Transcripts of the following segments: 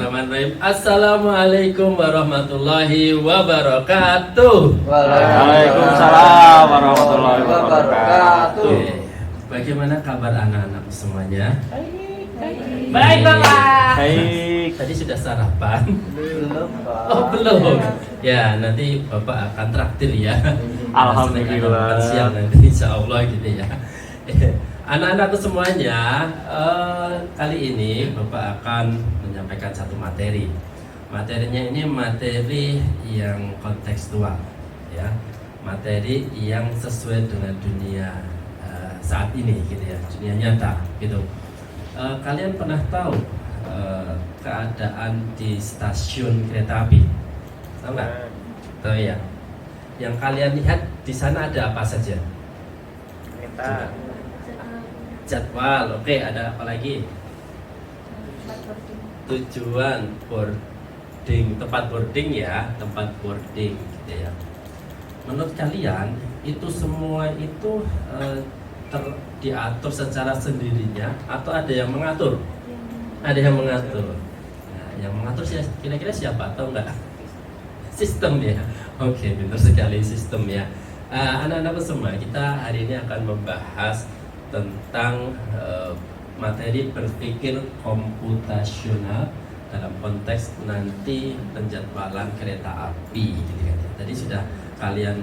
Bismillahirrahmanirrahim. Assalamualaikum warahmatullahi wabarakatuh. Waalaikumsalam warahmatullahi wabarakatuh. Oke. Bagaimana kabar anak-anak semuanya? Baik Bapak. Baik. Tadi sudah sarapan? Belum Pak. Oh belum. Ya nanti Bapak akan traktir ya. Alhamdulillah. Makan siang nanti insya Allah gitu ya. Anak-anakku semuanya, kali ini Bapak akan menyampaikan satu materi. Materinya ini materi yang kontekstual, ya, materi yang sesuai dengan dunia saat ini, gitu ya, dunia nyata, gitu. Kalian pernah tahu keadaan di stasiun kereta api? Tahu nggak? Tahu ya. Yang kalian lihat di sana ada apa saja? Kita Jadwal, oke, ada apa lagi? Tujuan boarding, tempat boarding ya, tempat boarding gitu ya. Menurut kalian itu semua itu diatur secara sendirinya atau ada yang mengatur? Ada yang mengatur. Nah, yang mengatur kira-kira siapa atau enggak? Sistem ya. Oke, benar sekali, sistem ya. Anak-anak semua, kita hari ini akan membahas tentang materi berpikir komputasional dalam konteks nanti penjadwalan kereta api gitu kan. Tadi sudah kalian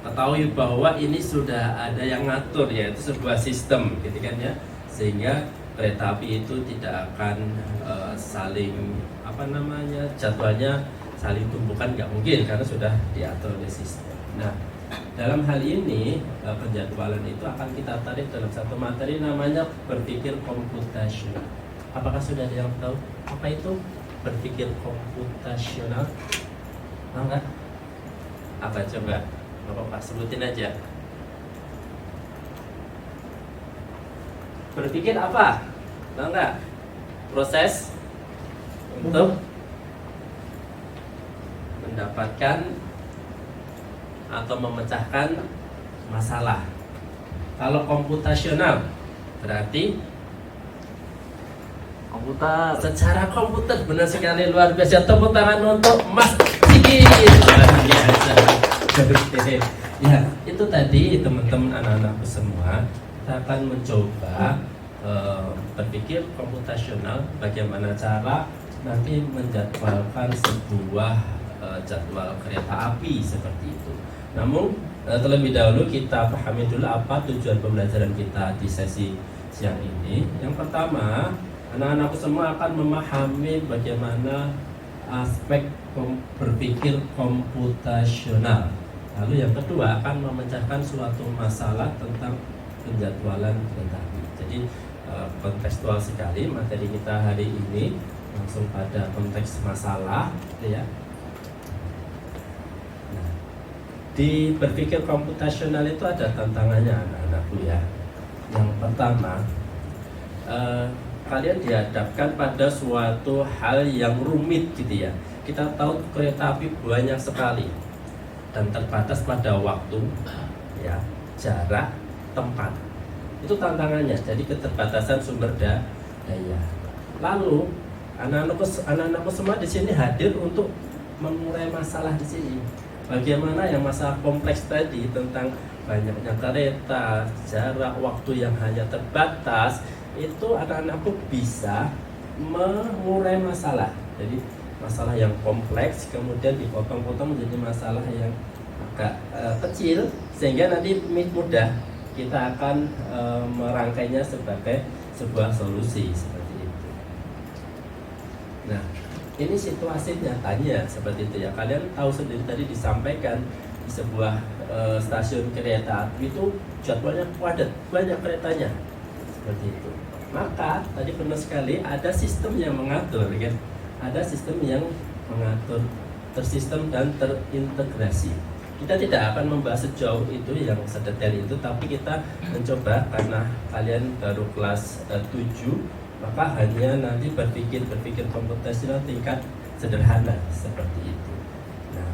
ketahui bahwa ini sudah ada yang ngatur, yaitu sebuah sistem gitu kan ya, sehingga kereta api itu tidak akan saling jadwalnya saling tumpukan, nggak mungkin karena sudah diatur oleh sistem. Nah, dalam hal ini penjadwalan itu akan kita tarik dalam satu materi namanya berpikir komputasional. Apakah sudah ada yang tahu apa itu berpikir komputasional? Tahu nggak? Apa coba? Bapak sebutin aja. Berpikir apa? Tahu nggak? Proses untuk mendapatkan atau memecahkan masalah. Kalau komputasional berarti komputer. secara komputer, benar sekali, luar biasa. Tepuk tangan untuk Mas Diki. Luar biasa. Oke. Ya, itu tadi teman-teman anak-anakku semua, kita akan mencoba berpikir komputasional bagaimana cara nanti menjadwalkan sebuah jadwal kereta api seperti itu. Namun terlebih dahulu kita pahami dulu apa tujuan pembelajaran kita di sesi siang ini. Yang pertama, anak-anakku semua akan memahami bagaimana aspek berpikir komputasional. Lalu yang kedua akan memecahkan suatu masalah tentang penjadwalan kereta api. Jadi kontekstual sekali materi kita hari ini, langsung pada konteks masalah, ya. Di berpikir komputasional itu ada tantangannya anak-anakku ya. Yang pertama, kalian dihadapkan pada suatu hal yang rumit gitu ya. Kita tahu kereta api banyak sekali dan terbatas pada waktu, ya, jarak, tempat. Itu tantangannya. Jadi keterbatasan sumber daya. Lalu anak-anakku semua di sini hadir untuk mengurai masalah di sini. Bagaimana yang masalah kompleks tadi tentang banyaknya kereta, jarak, waktu yang hanya terbatas, itu anak-anakku bisa mengurai masalah. Jadi masalah yang kompleks kemudian dipotong-potong menjadi masalah yang agak kecil, sehingga nanti mudah kita akan merangkainya sebagai sebuah solusi seperti itu. Nah, ini situasi nyatanya seperti itu ya. Kalian tahu sendiri tadi disampaikan di sebuah stasiun kereta api itu jadwalnya padat, banyak keretanya seperti itu. Maka tadi benar sekali ada sistem yang mengatur, kan? Ada sistem yang mengatur, tersistem dan terintegrasi. Kita tidak akan membahas sejauh itu yang sedetail itu, tapi kita mencoba karena kalian baru kelas 7. Maka hanya nanti berpikir komputasional tingkat sederhana seperti itu. Nah,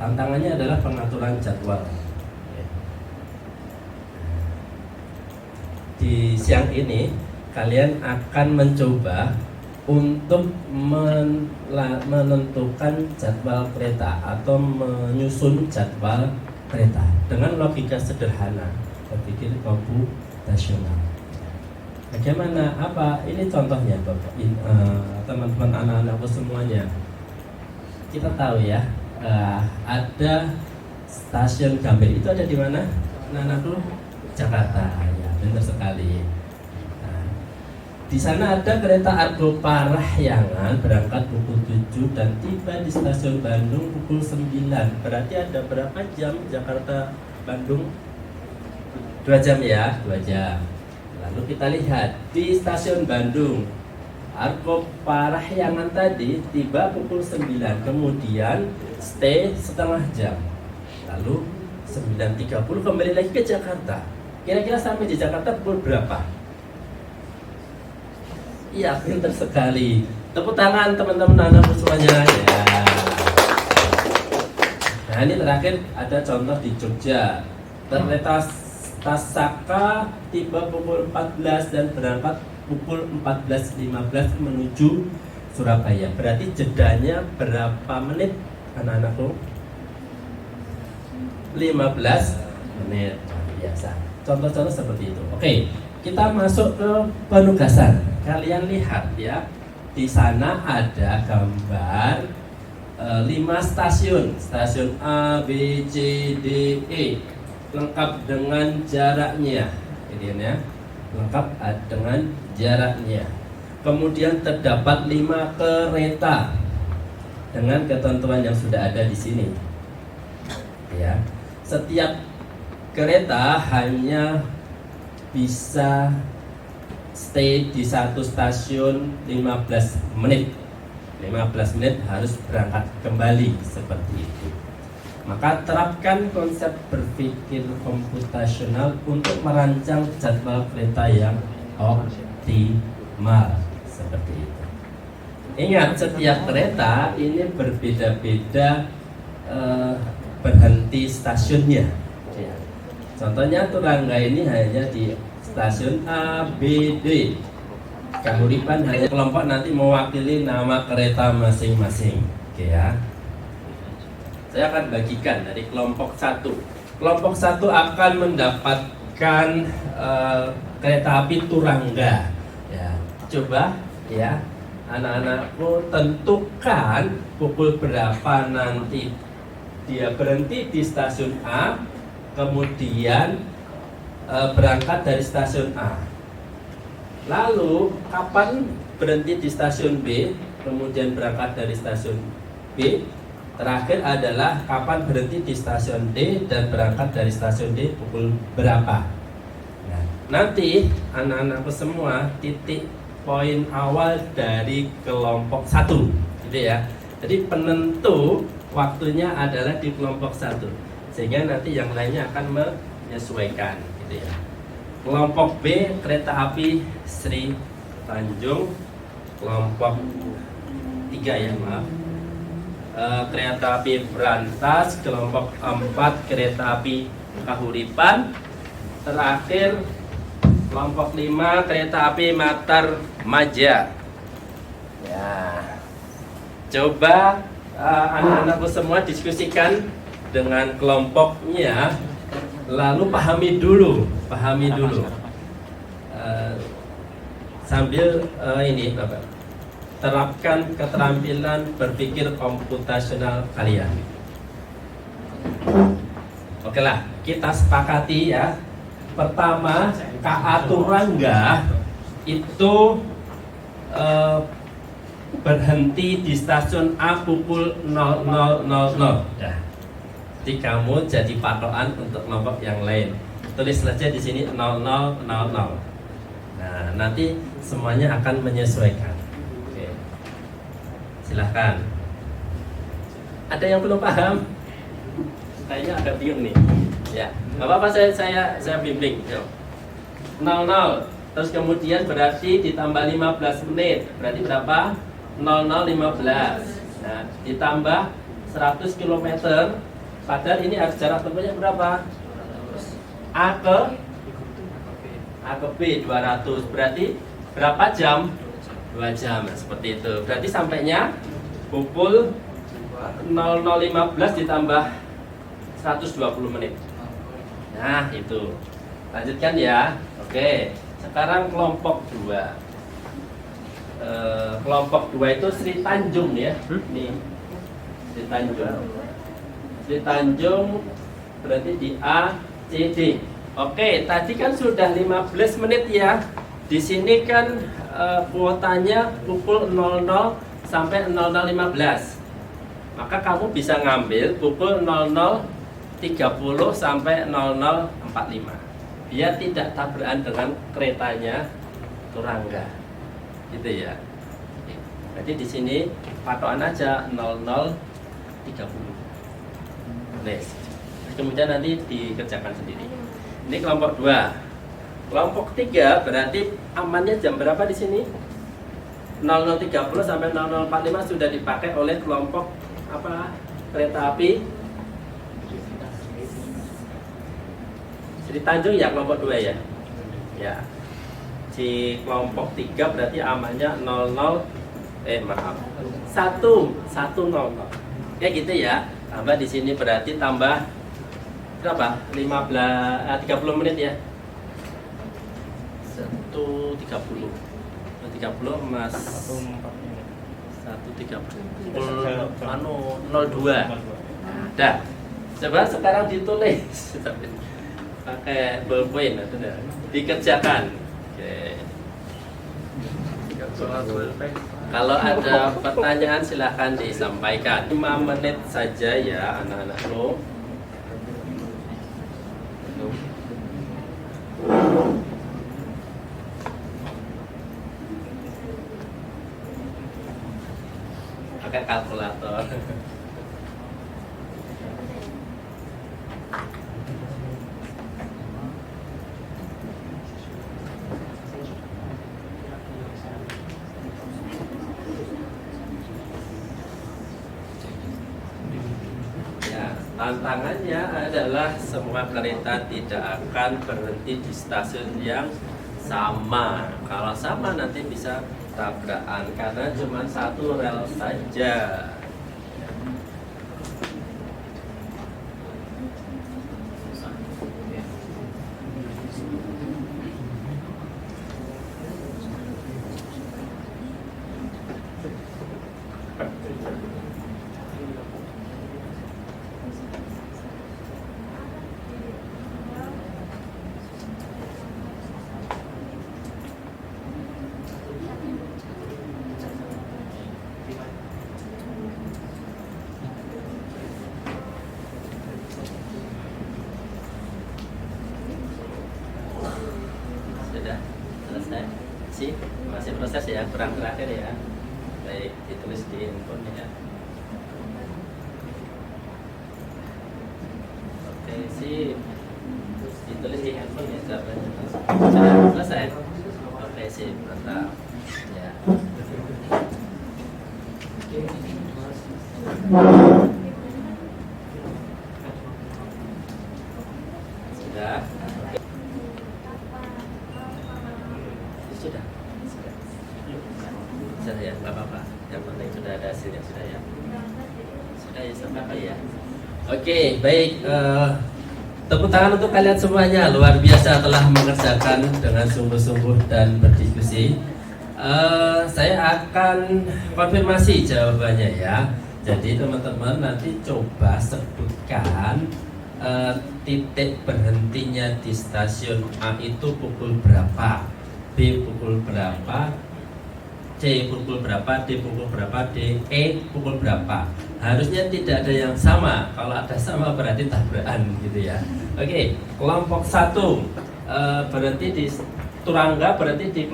tantangannya adalah pengaturan jadwal. Di siang ini kalian akan mencoba untuk menentukan jadwal kereta atau menyusun jadwal kereta dengan logika sederhana, berpikir komputasional. Bagaimana? Apa? Ini contohnya, Bapak, teman-teman anak-anakku semuanya. Kita tahu ya, ada stasiun Gambir. Itu ada di mana? Anak-anakku? Jakarta. Ya, benar sekali. Di sana ada kereta Argo Parahyangan berangkat pukul 7 dan tiba di stasiun Bandung pukul 9. Berarti ada berapa jam Jakarta Bandung? 2 jam ya, 2 jam. Lalu kita lihat di stasiun Bandung, Argo Parahyangan tadi tiba pukul 9, kemudian stay setengah jam. Lalu 9.30 kembali lagi ke Jakarta. Kira-kira sampai di Jakarta pukul berapa? Iya, pintar sekali. Tepuk tangan teman-teman anakku semuanya ya. Nah, ini terakhir ada contoh di Jogja. Kereta Tasaka tiba pukul 14 dan berangkat pukul 14.15 menuju Surabaya. Berarti jedanya berapa menit anak-anakku? 15 menit. Biasa. Contoh-contoh seperti itu. Oke, kita masuk ke penugasan. Kalian lihat ya, di sana ada gambar 5 stasiun, stasiun A, B, C, D, E, lengkap dengan jaraknya, ini ya, lengkap dengan jaraknya. Kemudian terdapat 5 kereta dengan ketentuan yang sudah ada di sini. Ya, setiap kereta hanya bisa stay di satu stasiun 15 menit. 15 menit harus berangkat kembali seperti itu. Maka terapkan konsep berpikir komputasional untuk merancang jadwal kereta yang optimal seperti itu. Ingat, setiap kereta ini berbeda-beda berhenti stasiunnya. Contohnya Turangga ini hanya di stasiun A, B, D. Kahuripan hanya kelompok nanti mewakili nama kereta masing-masing. Oke ya. Saya akan bagikan dari kelompok 1. Kelompok 1 akan mendapatkan kereta api Turangga. Ya, coba ya, anak-anakku tentukan pukul berapa nanti dia berhenti di stasiun A, kemudian berangkat dari stasiun A. Lalu kapan berhenti di stasiun B, kemudian berangkat dari stasiun B. Terakhir adalah kapan berhenti di stasiun D dan berangkat dari stasiun D pukul berapa. Nah, nanti anak-anakku semua titik poin awal dari kelompok 1, gitu ya. Jadi penentu waktunya adalah di kelompok 1, sehingga nanti yang lainnya akan menyesuaikan, gitu ya. Kelompok B kereta api Sri Tanjung. Kelompok 3 ya, maaf, kereta api Berantas. Kelompok 4 kereta api Kahuripan. Terakhir kelompok 5 kereta api Matar Maja. Ya, coba anak-anakku semua diskusikan dengan kelompoknya, lalu pahami dulu sambil ini Bapak, terapkan keterampilan berpikir komputasional kalian. Oke lah, kita sepakati ya. Pertama, KA Turangga itu berhenti di stasiun A pukul 00.00. Dah. Jadi kamu jadi patokan untuk kelompok yang lain. Tulis saja di sini 00.00. Nah, nanti semuanya akan menyesuaikan. Oke. Silahkan. Ada yang belum paham? Kayaknya agak bingung nih. Ya, nggak apa-apa, saya bimbing. 00. Terus kemudian berarti ditambah 15 menit. Berarti berapa? 00.15. Nah, ditambah 100 km. Padahal ini harus jarak tempuhnya berapa? A ke B 200. Berarti berapa jam? 2 jam seperti itu. Berarti sampainya pukul 00.15 ditambah 120 menit. Nah, itu. Lanjutkan ya. Oke. Sekarang kelompok 2. Kelompok 2 itu Sri Tanjung ya. Nih. Sri Tanjung. Sri Tanjung berarti di A, C, D. Oke, tadi kan sudah 15 menit ya. Di sini kan kuotanya pukul 00 sampai 00.15. Maka kamu bisa ngambil pukul 00.30 sampai 00.45. Biar tidak tabrakan dengan keretanya Turangga. Gitu ya. Jadi di sini patokan aja 00.30. Kemudian nanti dikerjakan sendiri. Ini kelompok 2. Kelompok 3 berarti amannya jam berapa di sini? 00.30 sampai 00.45 sudah dipakai oleh kelompok apa? Kereta api Sri Tanjung ya, kelompok 2 ya. Ya. Di kelompok 3 berarti amannya 100. Ya gitu ya. Tambah di sini berarti tambah berapa? 30 menit ya. 1.30. 1.30 mas 1.30 02. Dah. Coba sekarang ditulis pakai ballpoint dikerjakan. Oke. Kalau ada pertanyaan silahkan disampaikan. 5 menit saja ya anak-anakku. Pakai kalkulator. Tantangannya adalah semua kereta tidak akan berhenti di stasiun yang sama. Kalau sama nanti bisa tabrakan karena cuma satu rel saja. Sudah selesai sih, masih proses ya, kurang terakhir ya. Baik, ditulis di handphone ya. Oke sih, ditulis di handphone ya jawabannya. Sudah selesai. Oke sih, mantap ya. Sudah. Sudah ya, nggak apa-apa. Yang penting sudah ada hasilnya, sudah ya. Sudah ya, sampai ya. Oke, baik. Tepuk tangan untuk kalian semuanya. Luar biasa telah mengerjakan dengan sungguh-sungguh dan berdiskusi. Saya akan konfirmasi jawabannya ya. Jadi teman-teman nanti coba sebutkan titik berhentinya di stasiun A itu pukul berapa, B pukul berapa, C pukul berapa, D pukul berapa, D, E pukul berapa. Harusnya tidak ada yang sama. Kalau ada sama berarti tabrakan gitu ya. Oke, kelompok 1 berhenti di Turangga, berarti di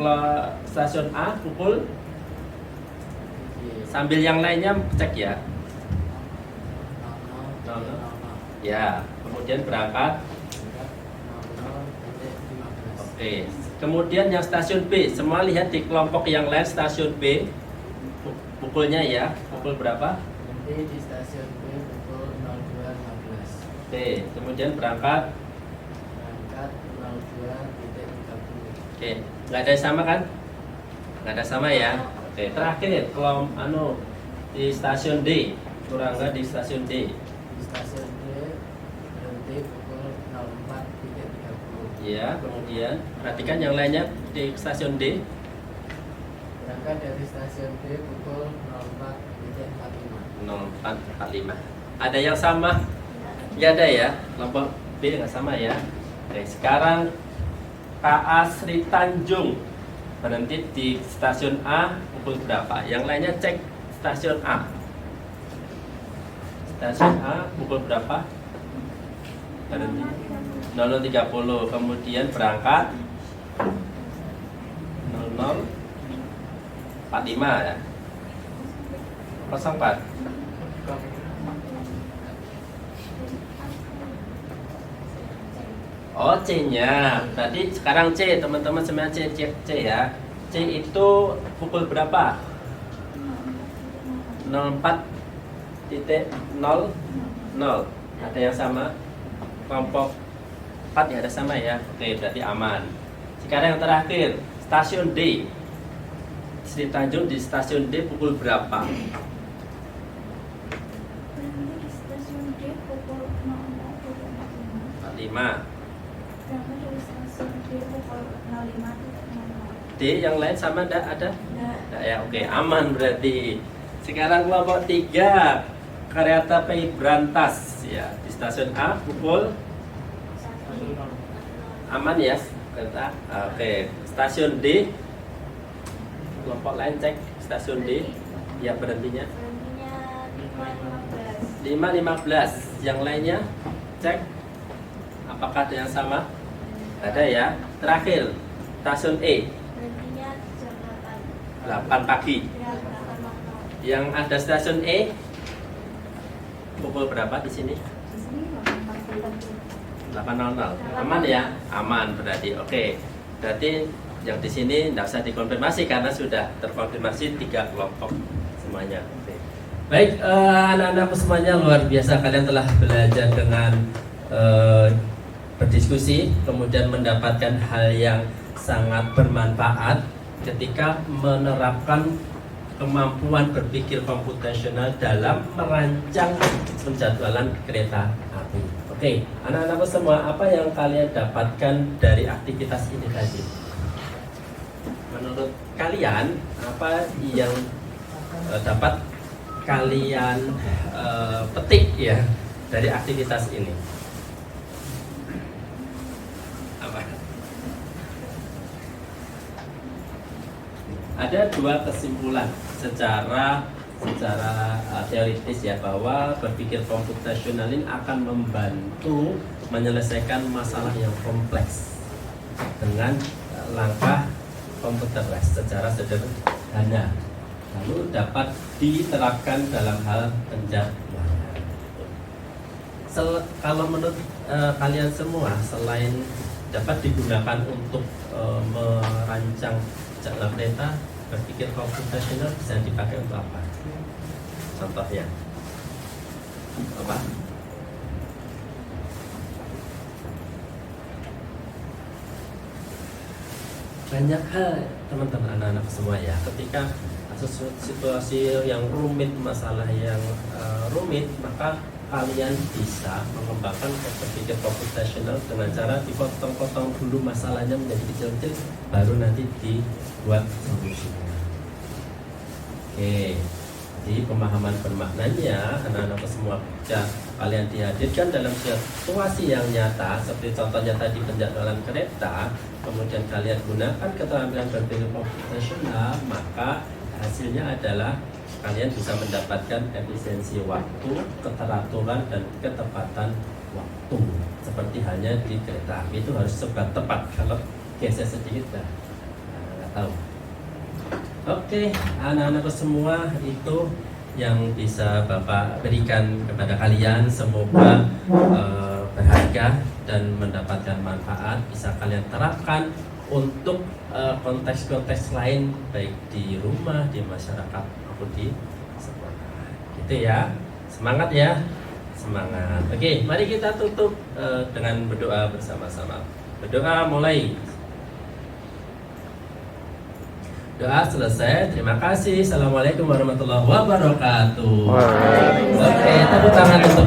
stasiun A pukul, sambil yang lainnya cek ya. Ya, kemudian berangkat. Oke. Kemudian yang stasiun B, semua lihat di kelompok yang lain stasiun B pukulnya ya, pukul berapa? Di stasiun B pukul 02.15. Oke, kemudian berangkat 02.30. Oke, nggak ada yang sama kan? Nggak ada sama ya. Oke, terakhir kalau di stasiun D, Turangga di stasiun D. Di stasiun D berhenti pukul 04.30. Ya, kemudian perhatikan yang lainnya di stasiun D. Berangkat dari stasiun D pukul 04.45. 04.45. Ada yang sama? Ya ada ya. Kelompok B nggak sama ya. Oke, sekarang KA Sri Tanjung berhenti di stasiun A pukul berapa? Yang lainnya cek stasiun A. Stasiun A pukul berapa? Berhenti 00.30. Kemudian berangkat 00.45 ya. 04. Oh, C-nya. Berarti sekarang C, teman-teman semuanya C ya. C itu pukul berapa? 04.00. Ada yang sama? Kelompok 4 ya, ada sama ya. Oke, berarti aman. Sekarang yang terakhir, stasiun D. Sri Tanjung di stasiun D pukul berapa? Berhenti di stasiun D pukul 45. berangkat dari stasiun D pukul 05.00. D yang lain sama enggak ada? Nah, Nah, ya oke, aman berarti. Sekarang kelompok 3 kereta api berantas ya di stasiun A pukul aman ya kereta. Oke, stasiun D kelompok lain cek stasiun D ya berhentinya berhentinya 5.15. 5.15. Yang lainnya cek apakah ada yang sama? Ada ya. Terakhir stasiun E Berhentinya jam 8 pagi. Ya, 8.00. Yang ada stasiun E pukul berapa di sini? Di sini 8.40. 8.00. Aman ya? Aman berarti. Oke. Berarti yang di sini tidak usah dikonfirmasi karena sudah terkonfirmasi 3 kelompok semuanya. Oke. Baik, anak-anakku semuanya luar biasa, kalian telah belajar dengan berdiskusi, kemudian mendapatkan hal yang sangat bermanfaat ketika menerapkan kemampuan berpikir komputasional dalam merancang penjadwalan kereta api. Oke, anak-anakku semua, apa yang kalian dapatkan dari aktivitas ini tadi? Menurut kalian, apa yang dapat kalian petik ya dari aktivitas ini? Apa? Ada 2 kesimpulan secara teoritis ya, bahwa berpikir komputasional ini akan membantu menyelesaikan masalah yang kompleks dengan langkah computerized secara sederhana, lalu dapat diterapkan dalam hal penjadwalan. Kalau menurut kalian semua, selain dapat digunakan untuk merancang jadwal kereta, berpikir komputasional bisa dipakai untuk apa? Contohnya apa? Banyak hal, teman-teman, anak-anak semua ya. Ketika situasi yang rumit, masalah yang rumit, maka kalian bisa mengembangkan berpikir komputasional dengan cara dipotong-potong dulu masalahnya menjadi kecil-kecil, baru nanti dibuat solusinya. Oke, jadi pemahaman bermaknanya anak-anak semua, jika kalian dihadirkan dalam situasi yang nyata, seperti contohnya tadi penjadwalan kereta, kemudian kalian gunakan keterampilan berpikir komputasional, maka hasilnya adalah kalian bisa mendapatkan efisiensi waktu, keteraturan, dan ketepatan waktu. Seperti hanya di kereta api itu harus serba tepat. Kalau geser sedikit nggak tahu. Oke, anak-anakku semua, itu yang bisa Bapak berikan kepada kalian. Semoga berharga dan mendapatkan manfaat, bisa kalian terapkan untuk konteks-konteks lain, baik di rumah, di masyarakat, maupun di sekolah. Gitu ya. Semangat ya. Semangat. Oke, mari kita tutup dengan berdoa bersama-sama. Berdoa mulai. Doa selesai. Terima kasih. Assalamualaikum warahmatullahi wabarakatuh. Waalaikumsalam. Oke, tepuk tangan untuk